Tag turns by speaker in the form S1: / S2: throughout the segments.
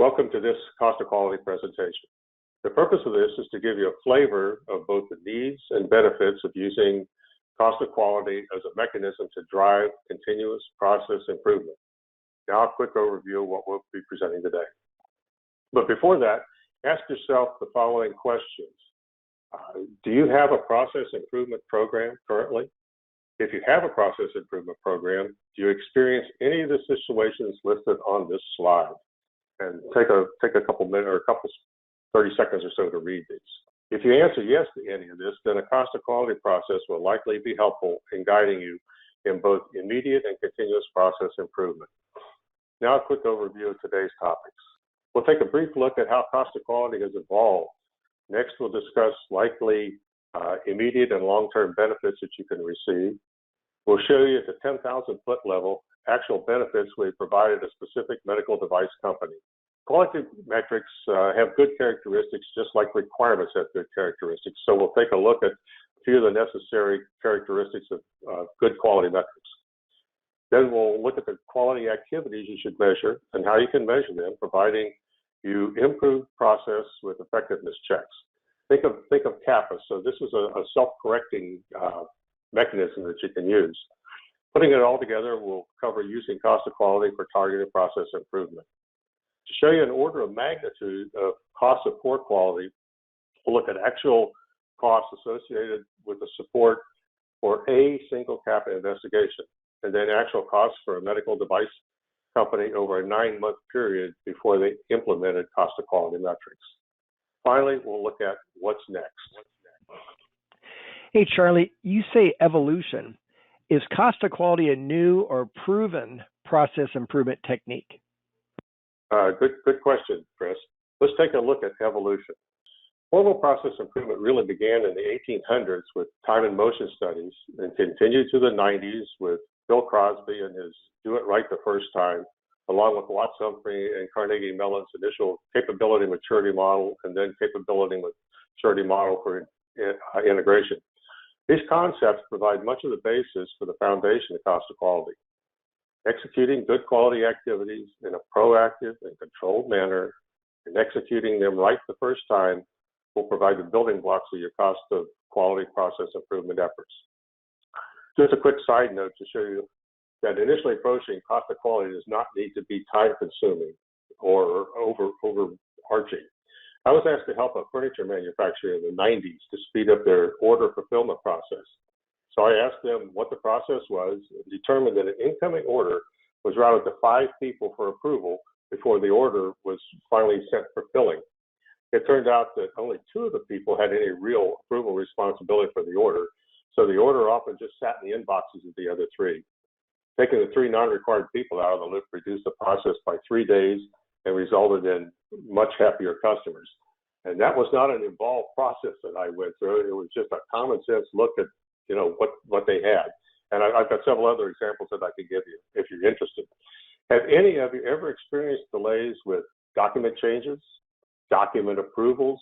S1: Welcome to this cost of quality presentation. The purpose of this is to give you a flavor of both the needs and benefits of using cost of quality as a mechanism to drive continuous process improvement. Now a quick overview of what we'll be presenting today. But before that, ask yourself the following questions. Do you have a process improvement program currently? If you have a process improvement program, do you experience any of the situations listed on this slide? And take a couple minutes or 30 seconds or so to read these. If you answer yes to any of this, then a cost of quality process will likely be helpful in guiding you in both immediate and continuous process improvement. Now a quick overview of today's topics. We'll take a brief look at how cost of quality has evolved. Next, we'll discuss likely immediate and long-term benefits that you can receive. We'll show you at the 10,000 foot level actual benefits we provided a specific medical device company. Quality metrics have good characteristics just like requirements have good characteristics. So we'll take a look at a few of the necessary characteristics of good quality metrics. Then we'll look at the quality activities you should measure and how you can measure them, providing you improved process with effectiveness checks. Think of CAPA. So this is a self-correcting mechanism that you can use. Putting it all together, we'll cover using cost of quality for targeted process improvement. To show you an order of magnitude of cost of poor quality, we'll look at actual costs associated with the support for a single CAPA investigation, and then actual costs for a medical device company over a 9-month period before they implemented cost of quality metrics. Finally, we'll look at what's next.
S2: Hey, Charlie, you say evolution. Is cost of quality a new or proven process improvement technique?
S1: Good question, Chris. Let's take a look at evolution. Formal process improvement really began in the 1800s with time and motion studies and continued to the 90s with Bill Crosby and his do it right the first time, along with Watts Humphrey and Carnegie Mellon's initial capability maturity model and then capability maturity model for integration. These concepts provide much of the basis for the foundation of cost of quality. Executing good quality activities in a proactive and controlled manner and executing them right the first time will provide the building blocks of your cost of quality process improvement efforts. Just a quick side note to show you that initially approaching cost of quality does not need to be time-consuming or overarching. I was asked to help a furniture manufacturer in the 90s to speed up their order fulfillment process. So I asked them what the process was and determined that an incoming order was routed to 5 people for approval before the order was finally sent for filling. It turned out that only 2 of the people had any real approval responsibility for the order, so the order often just sat in the inboxes of the other 3. Taking the 3 non-required people out of the loop reduced the process by 3 days and resulted in much happier customers. And that was not an involved process that I went through. It was just a common sense look at what they had. And I've got several other examples that I could give you if you're interested. Have any of you ever experienced delays with document changes, document approvals,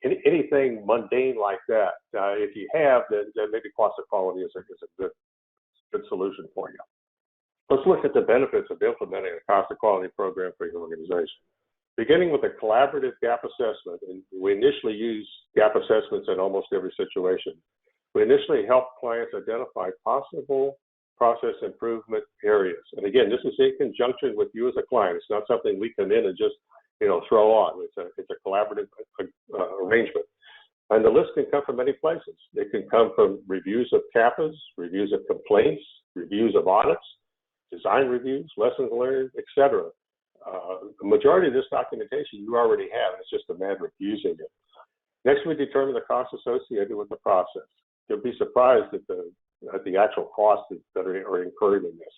S1: anything mundane like that? If you have, then maybe cost of quality is a good solution for you. Let's look at the benefits of implementing a cost of quality program for your organization. Beginning with a collaborative gap assessment, and we initially use gap assessments in almost every situation. We initially help clients identify possible process improvement areas. And again, this is in conjunction with you as a client. It's not something we come in and just throw on. It's a collaborative arrangement. And the list can come from many places. It can come from reviews of CAPAs, reviews of complaints, reviews of audits, design reviews, lessons learned, etc. The majority of this documentation you already have. It's just a matter of using it. Next, we determine the costs associated with the process. You'll be surprised at the actual costs that are incurred in this.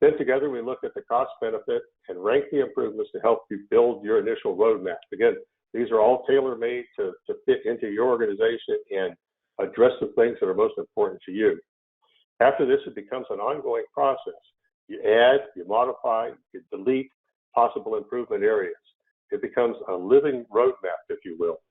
S1: Then together we look at the cost benefit and rank the improvements to help you build your initial roadmap. Again, these are all tailor-made to fit into your organization and address the things that are most important to you. After this, it becomes an ongoing process. You add, you modify, you delete possible improvement areas. It becomes a living roadmap, if you will.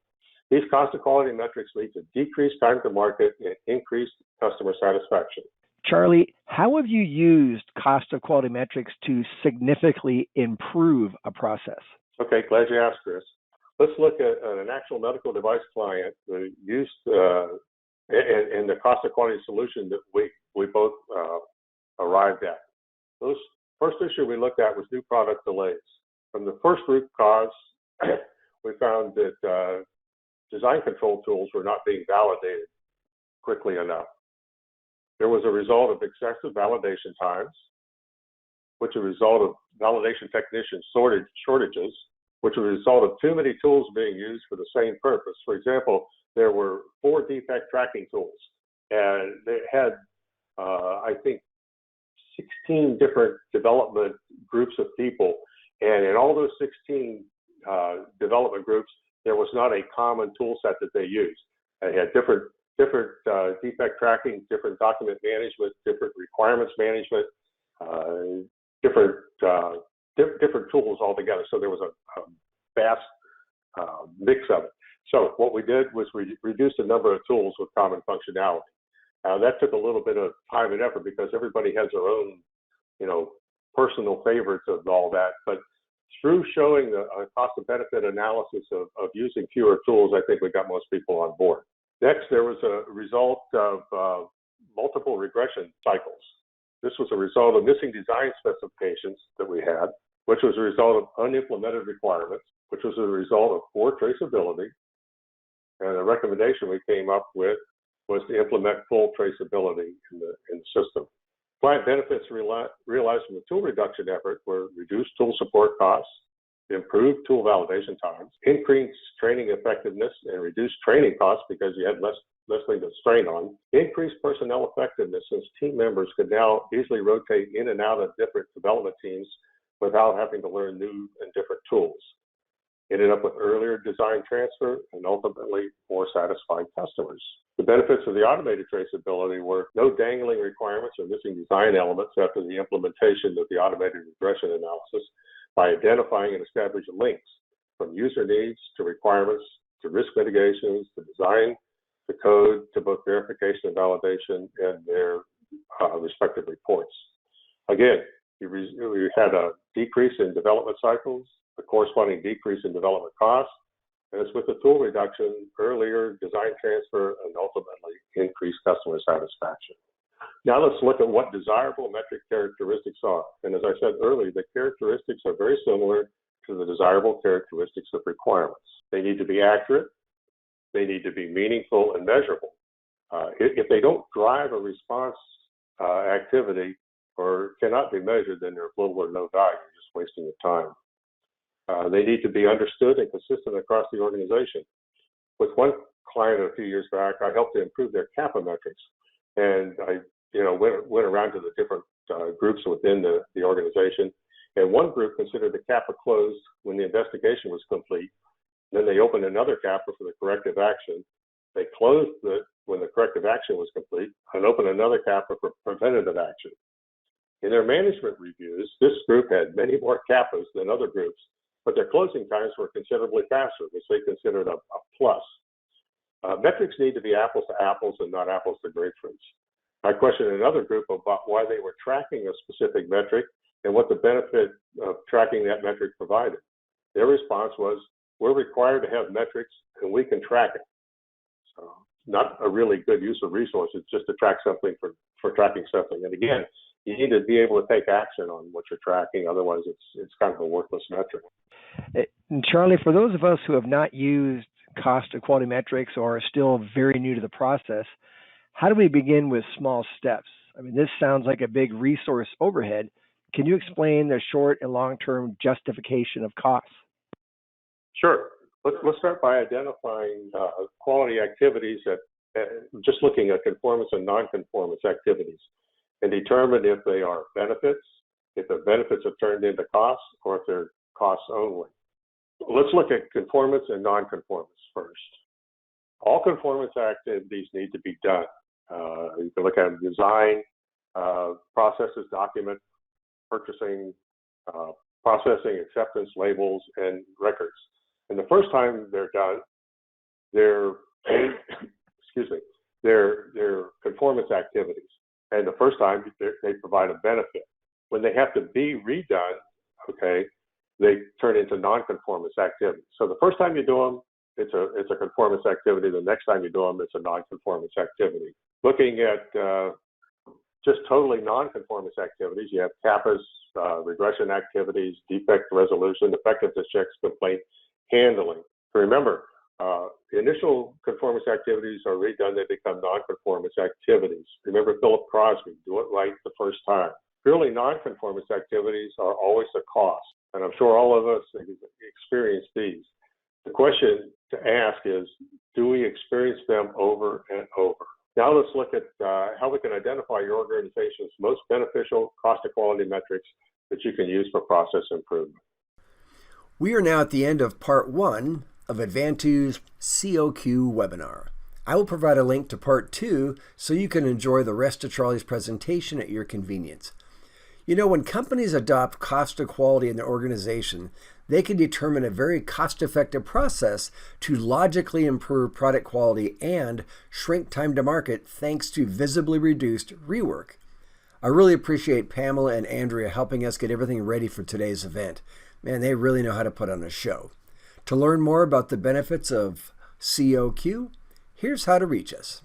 S1: These cost of quality metrics lead to decreased time to market and increased customer satisfaction.
S2: Charlie, how have you used cost of quality metrics to significantly improve a process?
S1: Okay, glad you asked, Chris. Let's look at an actual medical device client that used and the cost of quality solution that we both arrived at. Those first issue we looked at was new product delays. From the first root cause, we found that design control tools were not being validated quickly enough. There was a result of excessive validation times, which was a result of validation technician shortages, which was a result of too many tools being used for the same purpose. For example, there were 4 defect tracking tools, and they had, I think, 16 different development groups of people. And in all those 16 development groups, there was not a common tool set that they used. They had different defect tracking, different document management, different requirements management, different tools altogether. So there was a vast mix of it. So what we did was we reduced the number of tools with common functionality. That took a little bit of time and effort because everybody has their own, personal favorites of all that. But through showing the cost and benefit analysis of using fewer tools, I think we got most people on board. Next, there was a result of multiple regression cycles. This was a result of missing design specifications that we had, which was a result of unimplemented requirements, which was a result of poor traceability. And the recommendation we came up with was to implement full traceability in the system. Client benefits realized from the tool reduction effort were reduced tool support costs, improved tool validation times, increased training effectiveness and reduced training costs because you had less things to strain on, increased personnel effectiveness since team members could now easily rotate in and out of different development teams without having to learn new and different tools. Ended up with earlier design transfer and ultimately more satisfied customers. The benefits of the automated traceability were no dangling requirements or missing design elements after the implementation of the automated regression analysis by identifying and establishing links from user needs to requirements to risk mitigations to design to code to both verification and validation and their respective reports. Again, we had a decrease in development cycles, a corresponding decrease in development costs, and it's with the tool reduction, earlier design transfer, and ultimately increased customer satisfaction. Now let's look at what desirable metric characteristics are. And as I said earlier, the characteristics are very similar to the desirable characteristics of requirements. They need to be accurate, they need to be meaningful and measurable. If they don't drive a response activity or cannot be measured, then they're of little or no value, you're just wasting your time. They need to be understood and consistent across the organization. With one client a few years back, I helped to improve their CAPA metrics. And I went around to the different groups within the organization. And one group considered the CAPA closed when the investigation was complete. Then they opened another CAPA for the corrective action. They closed it when the corrective action was complete and opened another CAPA for preventative action. In their management reviews, this group had many more CAPAs than other groups, but their closing times were considerably faster, which they considered a plus. Metrics need to be apples to apples and not apples to grapefruits. I questioned another group about why they were tracking a specific metric and what the benefit of tracking that metric provided. Their response was, we're required to have metrics and we can track it. So not a really good use of resources just to track something for tracking something. And again, you need to be able to take action on what you're tracking. Otherwise, it's kind of a worthless metric.
S2: And Charlie, for those of us who have not used cost of quality metrics or are still very new to the process, how do we begin with small steps? I mean, this sounds like a big resource overhead. Can you explain the short and long-term justification of costs?
S1: Sure. Let's start by identifying quality activities just looking at conformance and non-conformance activities, and determine if they are benefits, if the benefits are turned into costs, or if they're costs only. Let's look at conformance and non-conformance first. All conformance activities need to be done. You can look at design, processes, document, purchasing, processing, acceptance, labels, and records. And the first time they're done, they're conformance activities. And the first time they provide a benefit. When they have to be redone, okay, they turn into nonconformance activities. So the first time you do them, it's a conformance activity. The next time you do them, it's a nonconformance activity. Looking at just totally nonconformance activities, you have CAPAs, regression activities, defect resolution, effectiveness checks, complaint handling. So remember, the initial conformance activities are redone, they become nonconformance activities. Remember Philip Crosby, do it right the first time. Purely nonconformance activities are always a cost, and I'm sure all of us experience these. The question to ask is, do we experience them over and over? Now let's look at how we can identify your organization's most beneficial cost of quality metrics that you can use for process improvement.
S3: We are now at the end of part 1 of Advantu's CoQ webinar. I will provide a link to part 2 so you can enjoy the rest of Charlie's presentation at your convenience. You know, when companies adopt cost of quality in their organization, they can determine a very cost-effective process to logically improve product quality and shrink time to market thanks to visibly reduced rework. I really appreciate Pamela and Andrea helping us get everything ready for today's event. Man, they really know how to put on a show. To learn more about the benefits of CoQ, here's how to reach us.